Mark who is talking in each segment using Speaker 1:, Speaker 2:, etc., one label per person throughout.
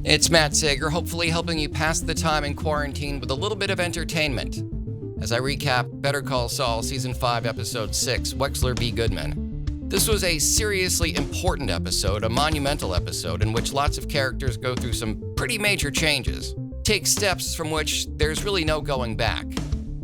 Speaker 1: It's Matt Sager, hopefully helping you pass the time in quarantine with a little bit of entertainment. As I recap Better Call Saul, Season 5, Episode 6, Wexler v. Goodman. This was a seriously important episode, a monumental episode in which lots of characters go through some pretty major changes, take steps from which there's really no going back.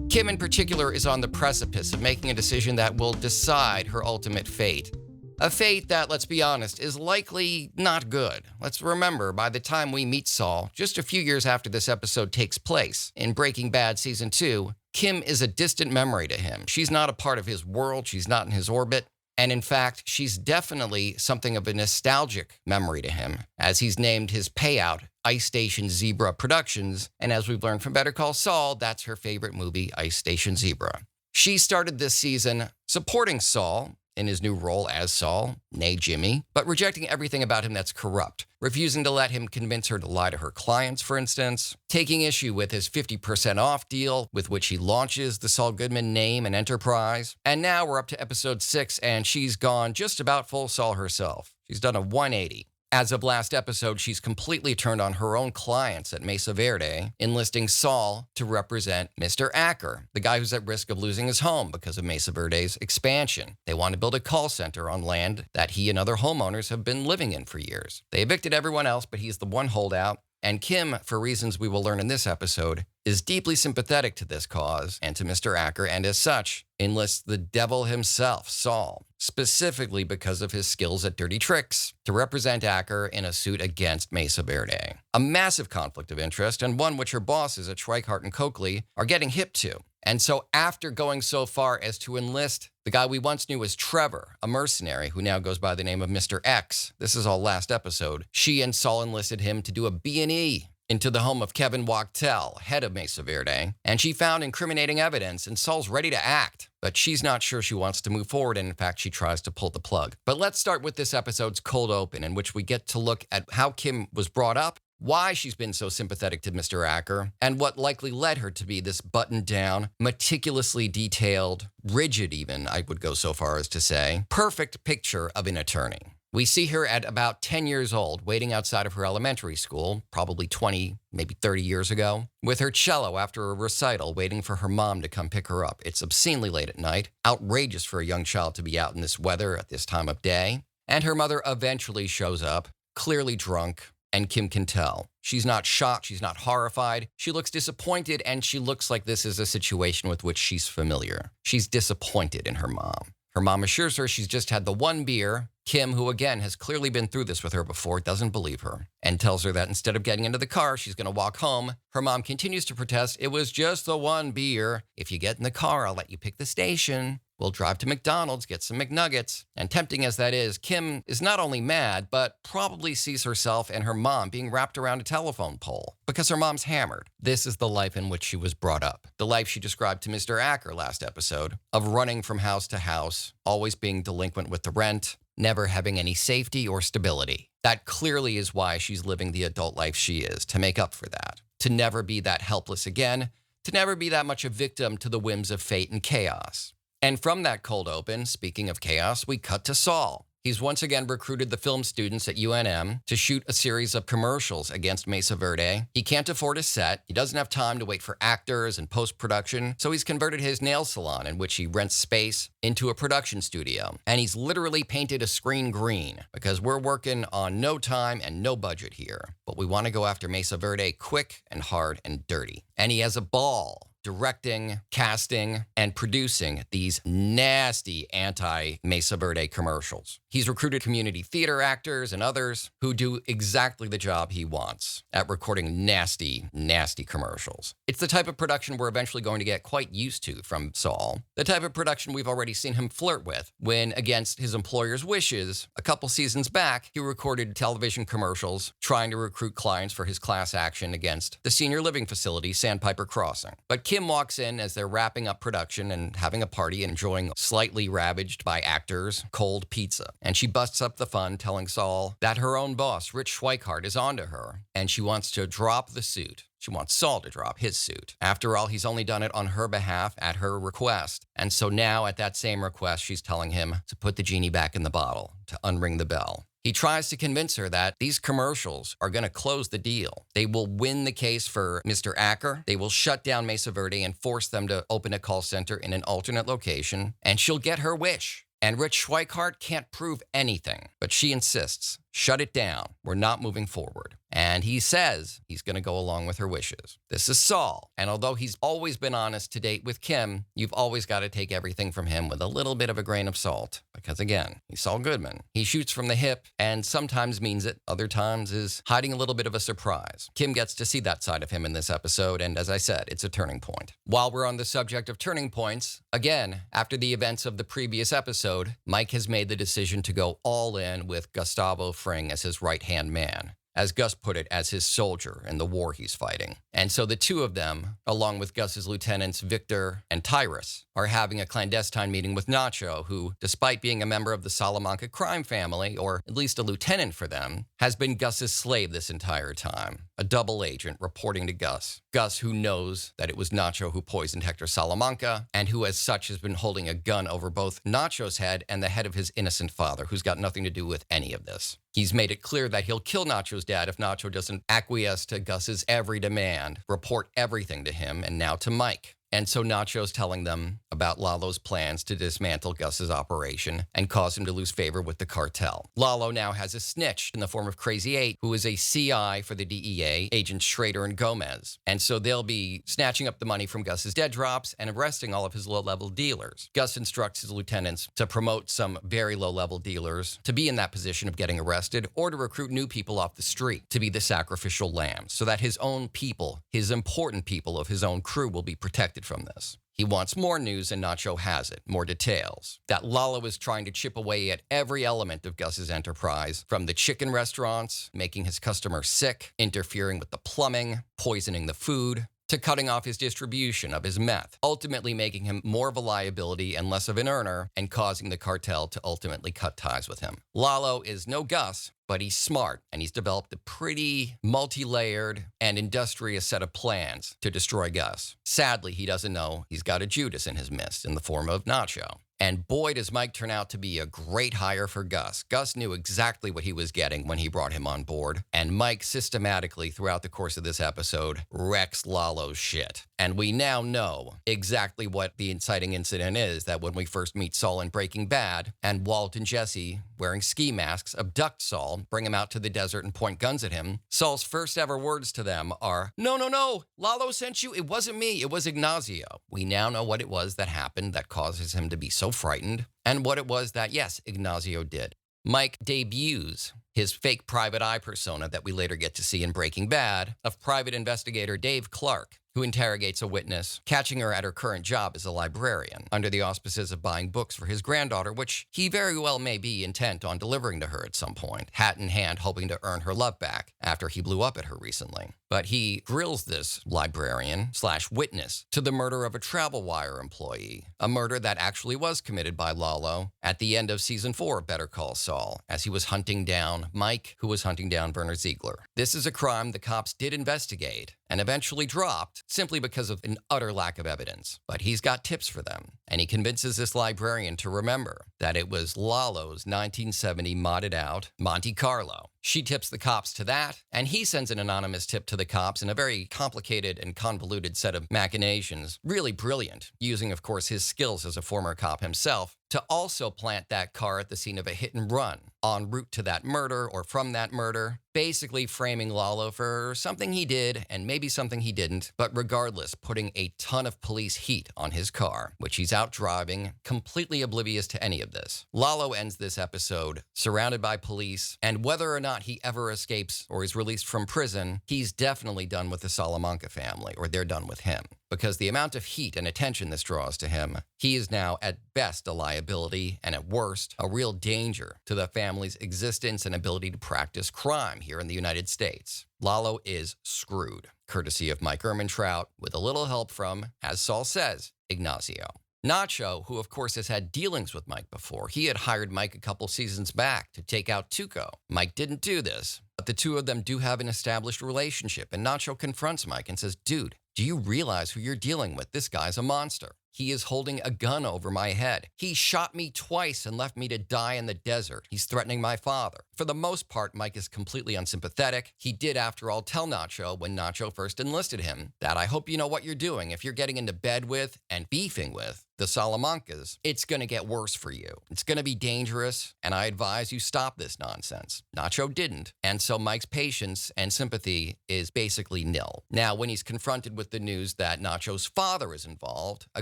Speaker 1: Kim in particular is on the precipice of making a decision that will decide her ultimate fate. A fate that, let's be honest, is likely not good. Let's remember, by the time we meet Saul, just a few years after this episode takes place, in Breaking Bad Season 2, Kim is a distant memory to him. She's not a part of his world, she's not in his orbit, and in fact, she's definitely something of a nostalgic memory to him, as he's named his payout Ice Station Zebra Productions, and as we've learned from Better Call Saul, that's her favorite movie, Ice Station Zebra. She started this season supporting Saul in his new role as Saul, nay Jimmy, but rejecting everything about him that's corrupt, refusing to let him convince her to lie to her clients, for instance, taking issue with his 50% off deal with which he launches the Saul Goodman name and enterprise. And now we're up to episode 6, and she's gone just about full Saul herself. She's done a 180. As of last episode, she's completely turned on her own clients at Mesa Verde, enlisting Saul to represent Mr. Acker, the guy who's at risk of losing his home because of Mesa Verde's expansion. They want to build a call center on land that he and other homeowners have been living in for years. They evicted everyone else, but he's the one holdout. And Kim, for reasons we will learn in this episode, is deeply sympathetic to this cause and to Mr. Acker, and as such, enlists the devil himself, Saul, specifically because of his skills at dirty tricks, to represent Acker in a suit against Mesa Verde. A massive conflict of interest, and one which her bosses at Schweikart and Coakley are getting hip to. And so after going so far as to enlist the guy we once knew as Trevor, a mercenary who now goes by the name of Mr. X, this is all last episode, she and Saul enlisted him to do a B&E into the home of Kevin Wachtel, head of Mesa Verde, and she found incriminating evidence, and Saul's ready to act, but she's not sure she wants to move forward, and in fact, she tries to pull the plug. But let's start with this episode's cold open, in which we get to look at how Kim was brought up, why she's been so sympathetic to Mr. Acker, and what likely led her to be this buttoned-down, meticulously detailed, rigid even, I would go so far as to say, perfect picture of an attorney. We see her at about 10 years old, waiting outside of her elementary school, probably 20, maybe 30 years ago, with her cello after a recital, waiting for her mom to come pick her up. It's obscenely late at night, outrageous for a young child to be out in this weather at this time of day, and her mother eventually shows up, clearly drunk, and Kim can tell. She's not shocked, she's not horrified, she looks disappointed, and she looks like this is a situation with which she's familiar. She's disappointed in her mom. Her mom assures her she's just had the one beer. Kim, who again has clearly been through this with her before, doesn't believe her and tells her that instead of getting into the car, she's going to walk home. Her mom continues to protest, "It was just the one beer. If you get in the car, I'll let you pick the station. We'll drive to McDonald's, get some McNuggets." And tempting as that is, Kim is not only mad, but probably sees herself and her mom being wrapped around a telephone pole because her mom's hammered. This is the life in which she was brought up. The life she described to Mr. Acker last episode of running from house to house, always being delinquent with the rent, never having any safety or stability. That clearly is why she's living the adult life she is, to make up for that. To never be that helpless again, to never be that much a victim to the whims of fate and chaos. And from that cold open, speaking of chaos, we cut to Saul. He's once again recruited the film students at UNM to shoot a series of commercials against Mesa Verde. He can't afford a set. He doesn't have time to wait for actors and post-production. So he's converted his nail salon, in which he rents space, into a production studio. And he's literally painted a screen green because we're working on no time and no budget here. But we want to go after Mesa Verde quick and hard and dirty. And he has a ball directing, casting, and producing these nasty anti-Mesa Verde commercials. He's recruited community theater actors and others who do exactly the job he wants at recording nasty, nasty commercials. It's the type of production we're eventually going to get quite used to from Saul. The type of production we've already seen him flirt with when, against his employer's wishes, a couple seasons back, he recorded television commercials trying to recruit clients for his class action against the senior living facility, Sandpiper Crossing. But Kim walks in as they're wrapping up production and having a party, enjoying slightly ravaged by actors, cold pizza. And she busts up the fun, telling Saul that her own boss, Rich Schweikart, is onto her, and she wants to drop the suit. She wants Saul to drop his suit. After all, he's only done it on her behalf at her request. And so now at that same request, she's telling him to put the genie back in the bottle, to unring the bell. He tries to convince her that these commercials are going to close the deal. They will win the case for Mr. Acker. They will shut down Mesa Verde and force them to open a call center in an alternate location, and she'll get her wish. And Rich Schweikart can't prove anything, but she insists, shut it down. We're not moving forward. And he says he's going to go along with her wishes. This is Saul. And although he's always been honest to date with Kim, you've always got to take everything from him with a little bit of a grain of salt. Because again, he's Saul Goodman. He shoots from the hip and sometimes means it. Other times is hiding a little bit of a surprise. Kim gets to see that side of him in this episode. And as I said, it's a turning point. While we're on the subject of turning points, again, after the events of the previous episode, Mike has made the decision to go all in with Gustavo Fring as his right-hand man. As Gus put it, as his soldier in the war he's fighting. And so the two of them, along with Gus's lieutenants Victor and Tyrus, are having a clandestine meeting with Nacho, who, despite being a member of the Salamanca crime family, or at least a lieutenant for them, has been Gus's slave this entire time. A double agent reporting to Gus. Gus, who knows that it was Nacho who poisoned Hector Salamanca, and who as such has been holding a gun over both Nacho's head and the head of his innocent father, who's got nothing to do with any of this. He's made it clear that he'll kill Nacho's dad if Nacho doesn't acquiesce to Gus's every demand, report everything to him, and now to Mike. And so Nacho's telling them about Lalo's plans to dismantle Gus's operation and cause him to lose favor with the cartel. Lalo now has a snitch in the form of Crazy 8, who is a CI for the DEA, Agents Schrader and Gomez. And so they'll be snatching up the money from Gus's dead drops and arresting all of his low-level dealers. Gus instructs his lieutenants to promote some very low-level dealers to be in that position of getting arrested, or to recruit new people off the street to be the sacrificial lambs, so that his own people, his important people of his own crew, will be protected from this. He wants more news, and Nacho has it, more details. That Lalo is trying to chip away at every element of Gus's enterprise, from the chicken restaurants, making his customers sick, interfering with the plumbing, poisoning the food, to cutting off his distribution of his meth, ultimately making him more of a liability and less of an earner, and causing the cartel to ultimately cut ties with him. Lalo is no Gus, but he's smart, and he's developed a pretty multi-layered and industrious set of plans to destroy Gus. Sadly, he doesn't know he's got a Judas in his midst in the form of Nacho. And boy, does Mike turn out to be a great hire for Gus. Gus knew exactly what he was getting when he brought him on board, and Mike systematically, throughout the course of this episode, wrecks Lalo's shit. And we now know exactly what the inciting incident is, that when we first meet Saul in Breaking Bad, and Walt and Jesse, wearing ski masks, abduct Saul, bring him out to the desert and point guns at him, Saul's first ever words to them are, "No, no, no, Lalo sent you. It wasn't me. It was Ignacio." We now know what it was that happened that causes him to be so frightened, and what it was that, yes, Ignacio did. Mike debuts his fake private eye persona that we later get to see in Breaking Bad of private investigator Dave Clark, who interrogates a witness, catching her at her current job as a librarian, under the auspices of buying books for his granddaughter, which he very well may be intent on delivering to her at some point, hat in hand, hoping to earn her love back after he blew up at her recently. But he grills this librarian/witness to the murder of a Travel Wire employee, a murder that actually was committed by Lalo at the end of season 4 of Better Call Saul, as he was hunting down Mike, who was hunting down Werner Ziegler. This is a crime the cops did investigate and eventually dropped simply because of an utter lack of evidence. But he's got tips for them, and he convinces this librarian to remember that it was Lalo's 1970 modded out Monte Carlo. She tips the cops to that, and he sends an anonymous tip to the cops in a very complicated and convoluted set of machinations. Really brilliant, using, of course, his skills as a former cop himself to also plant that car at the scene of a hit and run, en route to that murder or from that murder, basically framing Lalo for something he did and maybe something he didn't, but regardless, putting a ton of police heat on his car, which he's out driving, completely oblivious to any of this. Lalo ends this episode surrounded by police, and whether or not he ever escapes or is released from prison, he's definitely done with the Salamanca family, or they're done with him. Because the amount of heat and attention this draws to him, he is now at best a liability, and at worst, a real danger to the family's existence and ability to practice crime here in the United States. Lalo is screwed, courtesy of Mike Ehrmantraut, with a little help from, as Saul says, Ignacio. Nacho, who of course has had dealings with Mike before, he had hired Mike a couple seasons back to take out Tuco. Mike didn't do this, but the two of them do have an established relationship, and Nacho confronts Mike and says, "Dude, do you realize who you're dealing with? This guy's a monster." He is holding a gun over my head. He shot me twice and left me to die in the desert. He's threatening my father. For the most part, Mike is completely unsympathetic. He did, after all, tell Nacho when Nacho first enlisted him that I hope you know what you're doing. If you're getting into bed with and beefing with the Salamancas, it's going to get worse for you. It's going to be dangerous, and I advise you stop this nonsense. Nacho didn't, and so Mike's patience and sympathy is basically nil. Now, when he's confronted with the news that Nacho's father is involved, a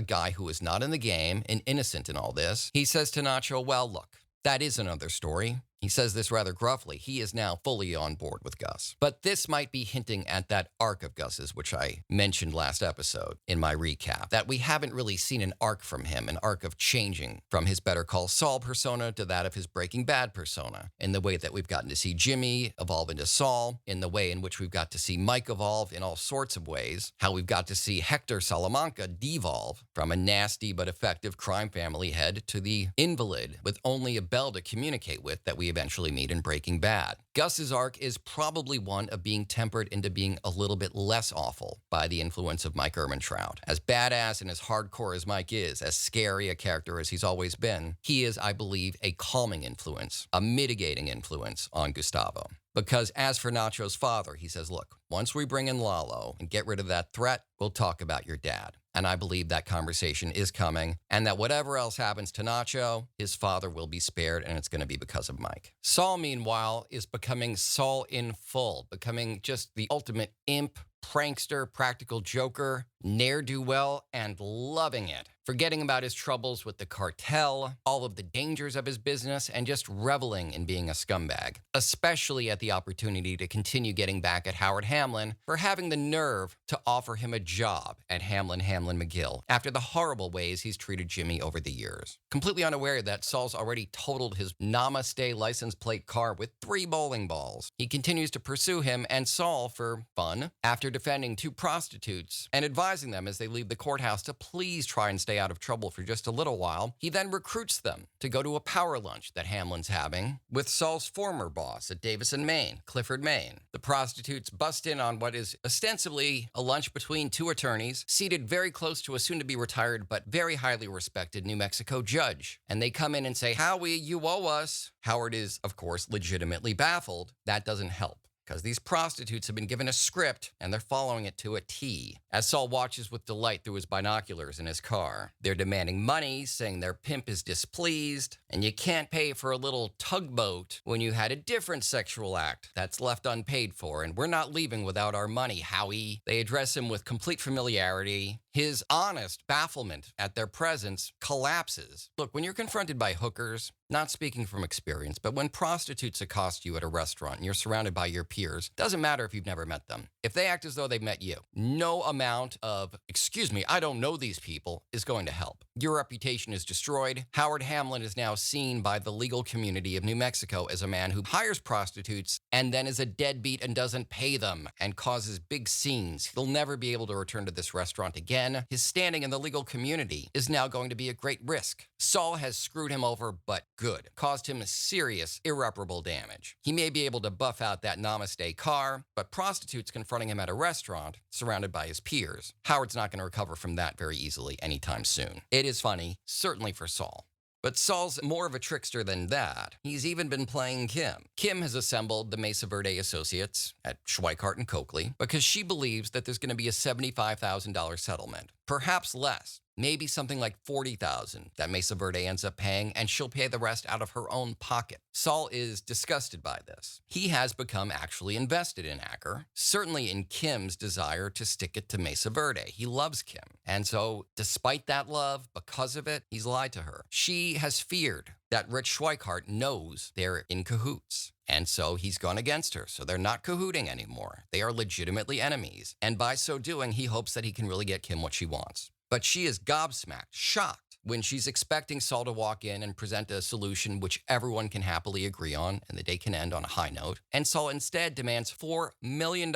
Speaker 1: guy who is not in the game and innocent in all this, he says to Nacho, well, look, that is another story. He says this rather gruffly. He is now fully on board with Gus. But this might be hinting at that arc of Gus's, which I mentioned last episode in my recap, that we haven't really seen an arc from him, an arc of changing from his Better Call Saul persona to that of his Breaking Bad persona, in the way that we've gotten to see Jimmy evolve into Saul, in the way in which we've got to see Mike evolve in all sorts of ways, how we've got to see Hector Salamanca devolve from a nasty but effective crime family head to the invalid with only a bell to communicate with that we eventually meet in Breaking Bad. Gus's arc is probably one of being tempered into being a little bit less awful by the influence of Mike Ehrmantraut. As badass and as hardcore as Mike is, as scary a character as he's always been, he is, I believe, a calming influence, a mitigating influence on Gustavo. Because as for Nacho's father, he says, look, once we bring in Lalo and get rid of that threat, we'll talk about your dad. And I believe that conversation is coming, and that whatever else happens to Nacho, his father will be spared, and it's going to be because of Mike. Saul, meanwhile, is becoming Saul in full, becoming just the ultimate imp, prankster, practical joker, ne'er-do-well, and loving it. Forgetting about his troubles with the cartel, all of the dangers of his business, and just reveling in being a scumbag. Especially at the opportunity to continue getting back at Howard Hamlin for having the nerve to offer him a job at Hamlin McGill after the horrible ways he's treated Jimmy over the years. Completely unaware that Saul's already totaled his Namaste license plate car with 3 bowling balls. He continues to pursue him and Saul for fun after defending 2 prostitutes and advising them as they leave the courthouse to please try and stay out of trouble for just a little while. He then recruits them to go to a power lunch that Hamlin's having with Saul's former boss at Davison, Maine, Clifford, Maine. The prostitutes bust in on what is ostensibly a lunch between 2 attorneys seated very close to a soon-to-be retired but very highly respected New Mexico judge. And they come in and say, Howie, you owe us. Howard is, of course, legitimately baffled. That doesn't help, because these prostitutes have been given a script and they're following it to a T. As Saul watches with delight through his binoculars in his car, they're demanding money, saying their pimp is displeased, and you can't pay for a little tugboat when you had a different sexual act that's left unpaid for, and we're not leaving without our money, Howie. They address him with complete familiarity. His honest bafflement at their presence collapses. Look, when you're confronted by hookers, not speaking from experience, but when prostitutes accost you at a restaurant and you're surrounded by your peers, doesn't matter if you've never met them. If they act as though they've met you, no amount of, excuse me, I don't know these people, is going to help. Your reputation is destroyed. Howard Hamlin is now seen by the legal community of New Mexico as a man who hires prostitutes and then is a deadbeat and doesn't pay them and causes big scenes. He'll never be able to return to this restaurant again. His standing in the legal community is now going to be a great risk. Saul has screwed him over, but good. Caused him serious, irreparable damage. He may be able to buff out that Namaste car, but prostitutes confronting him at a restaurant, surrounded by his peers, Howard's not going to recover from that very easily anytime soon. It is funny, certainly for Saul. But Saul's more of a trickster than that. He's even been playing Kim. Kim has assembled the Mesa Verde associates at Schweikart and Coakley because she believes that there's going to be a $75,000 settlement. Perhaps less. Maybe something like $40,000 that Mesa Verde ends up paying, and she'll pay the rest out of her own pocket. Saul is disgusted by this. He has become actually invested in Acker, certainly in Kim's desire to stick it to Mesa Verde. He loves Kim. And so, despite that love, because of it, he's lied to her. She has feared that Rich Schweikart knows they're in cahoots. And so he's gone against her. So they're not cahooting anymore. They are legitimately enemies. And by so doing, he hopes that he can really get Kim what she wants. But she is gobsmacked, shocked, when she's expecting Saul to walk in and present a solution which everyone can happily agree on, and the day can end on a high note. And Saul instead demands $4 million,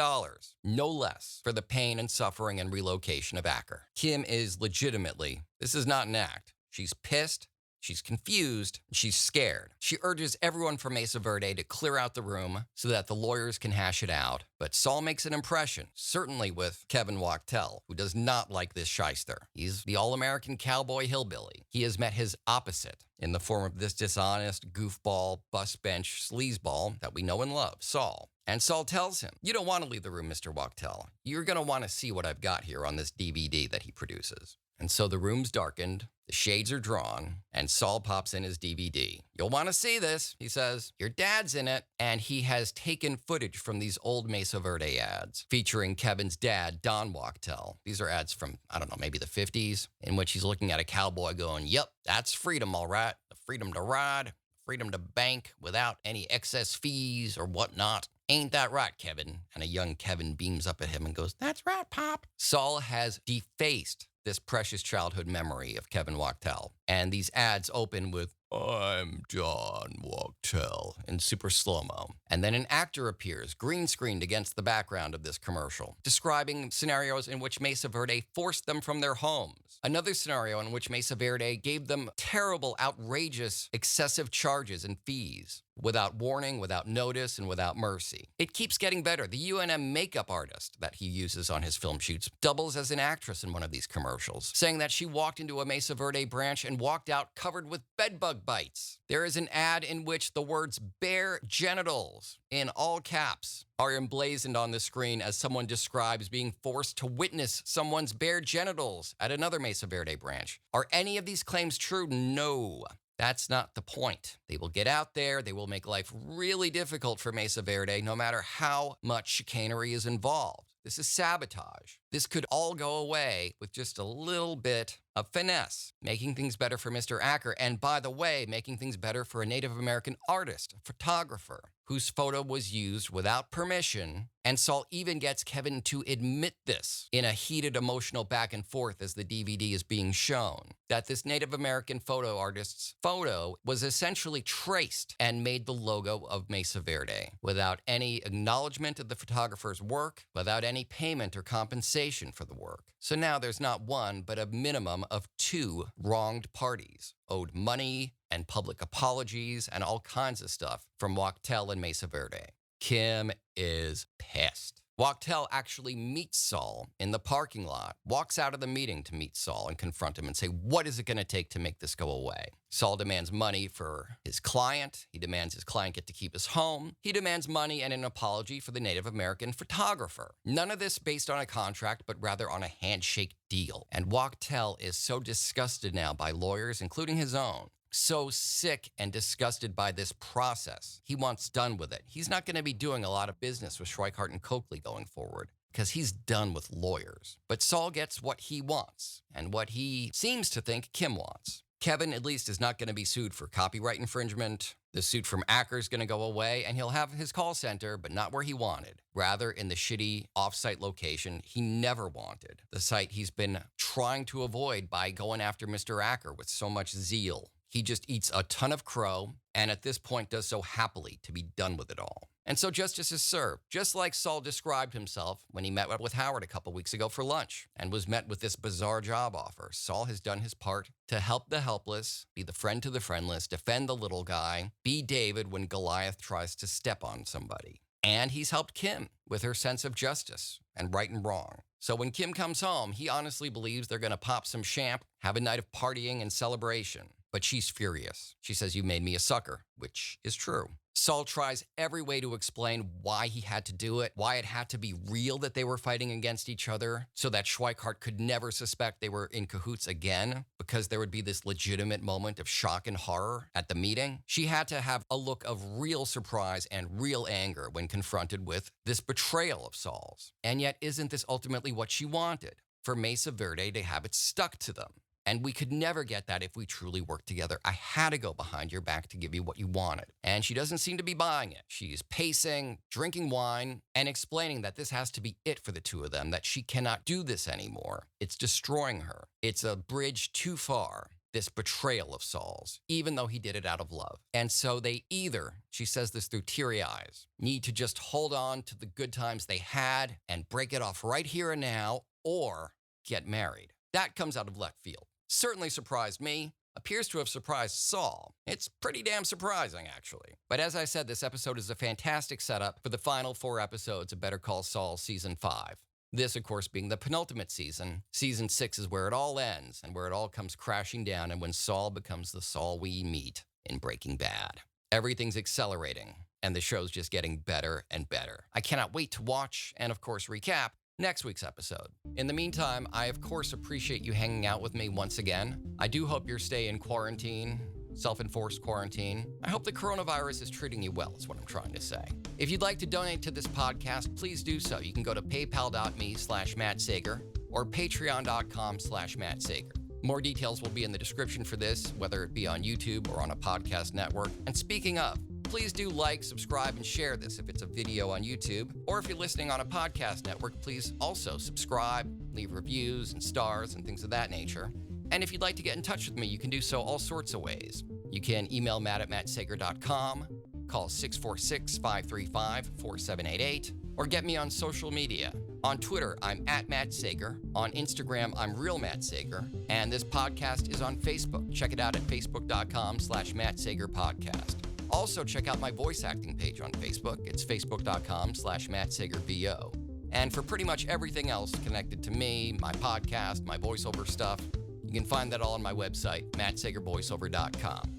Speaker 1: no less, for the pain and suffering and relocation of Acker. Kim is legitimately, this is not an act. She's pissed. She's confused. She's scared. She urges everyone from Mesa Verde to clear out the room so that the lawyers can hash it out. But Saul makes an impression, certainly with Kevin Wachtel, who does not like this shyster. He's the all-American cowboy hillbilly. He has met his opposite in the form of this dishonest, goofball, bus bench sleazeball that we know and love, Saul. And Saul tells him, "You don't want to leave the room, Mr. Wachtel. You're going to want to see what I've got here on this DVD that he produces." And so the room's darkened, the shades are drawn, and Saul pops in his DVD. "You'll want to see this," he says. "Your dad's in it." And he has taken footage from these old Mesa Verde ads featuring Kevin's dad, Don Wachtel. These are ads from, I don't know, maybe the 50s, in which he's looking at a cowboy going, "Yep, that's freedom, all right. The freedom to ride, freedom to bank without any excess fees or whatnot. Ain't that right, Kevin?" And a young Kevin beams up at him and goes, "That's right, Pop." Saul has defaced this precious childhood memory of Kevin Wachtel. And these ads open with, "I'm John Wachtel," in super slow-mo. And then an actor appears, green screened against the background of this commercial, describing scenarios in which Mesa Verde forced them from their homes. Another scenario in which Mesa Verde gave them terrible, outrageous, excessive charges and fees, without warning, without notice, and without mercy. It keeps getting better. The UNM makeup artist that he uses on his film shoots doubles as an actress in one of these commercials, saying that she walked into a Mesa Verde branch and walked out covered with bedbug bites. There is an ad in which the words "bare genitals" in all caps are emblazoned on the screen as someone describes being forced to witness someone's bare genitals at another Mesa Verde branch. Are any of these claims true? No. That's not the point. They will get out there. They will make life really difficult for Mesa Verde, no matter how much chicanery is involved. This is sabotage. This could all go away with just a little bit of finesse, making things better for Mr. Acker. And by the way, making things better for a Native American artist, a photographer, whose photo was used without permission. And Saul even gets Kevin to admit this in a heated emotional back and forth as the DVD is being shown, that this Native American photo artist's photo was essentially traced and made the logo of Mesa Verde without any acknowledgement of the photographer's work, without any payment or compensation for the work. So now there's not one, but a minimum of two wronged parties, owed money and public apologies and all kinds of stuff from Wachtel and Mesa Verde. Kim is pissed. Wachtel actually meets Saul in the parking lot, walks out of the meeting to meet Saul and confront him and say, "What is it going to take to make this go away?" Saul demands money for his client. He demands his client get to keep his home. He demands money and an apology for the Native American photographer. None of this based on a contract, but rather on a handshake deal. And Wachtel is so disgusted now by lawyers, including his own, so sick and disgusted by this process. He wants done with it. He's not going to be doing a lot of business with Schweikart and Coakley going forward because he's done with lawyers. But Saul gets what he wants and what he seems to think Kim wants. Kevin, at least, is not going to be sued for copyright infringement. The suit from Acker is going to go away, and he'll have his call center, but not where he wanted. Rather, in the shitty off-site location he never wanted. The site he's been trying to avoid by going after Mr. Acker with so much zeal. He just eats a ton of crow, and at this point does so happily to be done with it all. And so justice is served, just like Saul described himself when he met with Howard a couple weeks ago for lunch and was met with this bizarre job offer. Saul has done his part to help the helpless, be the friend to the friendless, defend the little guy, be David when Goliath tries to step on somebody. And he's helped Kim with her sense of justice and right and wrong. So when Kim comes home, he honestly believes they're going to pop some champ, have a night of partying and celebration. But she's furious. She says, "You made me a sucker," which is true. Saul tries every way to explain why he had to do it, why it had to be real that they were fighting against each other, so that Schweikart could never suspect they were in cahoots again, because there would be this legitimate moment of shock and horror at the meeting. She had to have a look of real surprise and real anger when confronted with this betrayal of Saul's. And yet, isn't this ultimately what she wanted? For Mesa Verde to have it stuck to them. And we could never get that if we truly worked together. I had to go behind your back to give you what you wanted. And she doesn't seem to be buying it. She's pacing, drinking wine, and explaining that this has to be it for the two of them, that she cannot do this anymore. It's destroying her. It's a bridge too far, this betrayal of Saul's, even though he did it out of love. And so they either, she says this through teary eyes, need to just hold on to the good times they had and break it off right here and now, or get married. That comes out of left field. Certainly surprised me. appears to have surprised Saul. It's pretty damn surprising, actually. But as I said, this episode is a fantastic setup for the final 4 episodes of Better Call Saul Season 5. This, of course, being the penultimate season. Season 6 is where it all ends and where it all comes crashing down and when Saul becomes the Saul we meet in Breaking Bad. Everything's accelerating, and the show's just getting better and better. I cannot wait to watch and, of course, recap next week's episode. In the meantime, I, of course, appreciate you hanging out with me once again. I do hope your stay in quarantine, self-enforced quarantine. I hope the coronavirus is treating you well, is what I'm trying to say. If you'd like to donate to this podcast, please do so. You can go to paypal.me/MattSager or patreon.com/MattSager. More details will be in the description for this, whether it be on YouTube or on a podcast network. And speaking of, please do like, subscribe, and share this if it's a video on YouTube. Or if you're listening on a podcast network, please also subscribe, leave reviews and stars and things of that nature. And if you'd like to get in touch with me, you can do so all sorts of ways. You can email matt@mattsager.com, call 646-535-4788, or get me on social media. On Twitter, I'm @MattSager. On Instagram, I'm RealMattSager. And this podcast is on Facebook. Check it out at facebook.com/MattSagerPodcast. Also, check out my voice acting page on Facebook. It's facebook.com/MattSagerVO. And for pretty much everything else connected to me, my podcast, my voiceover stuff, you can find that all on my website, mattsagervoiceover.com.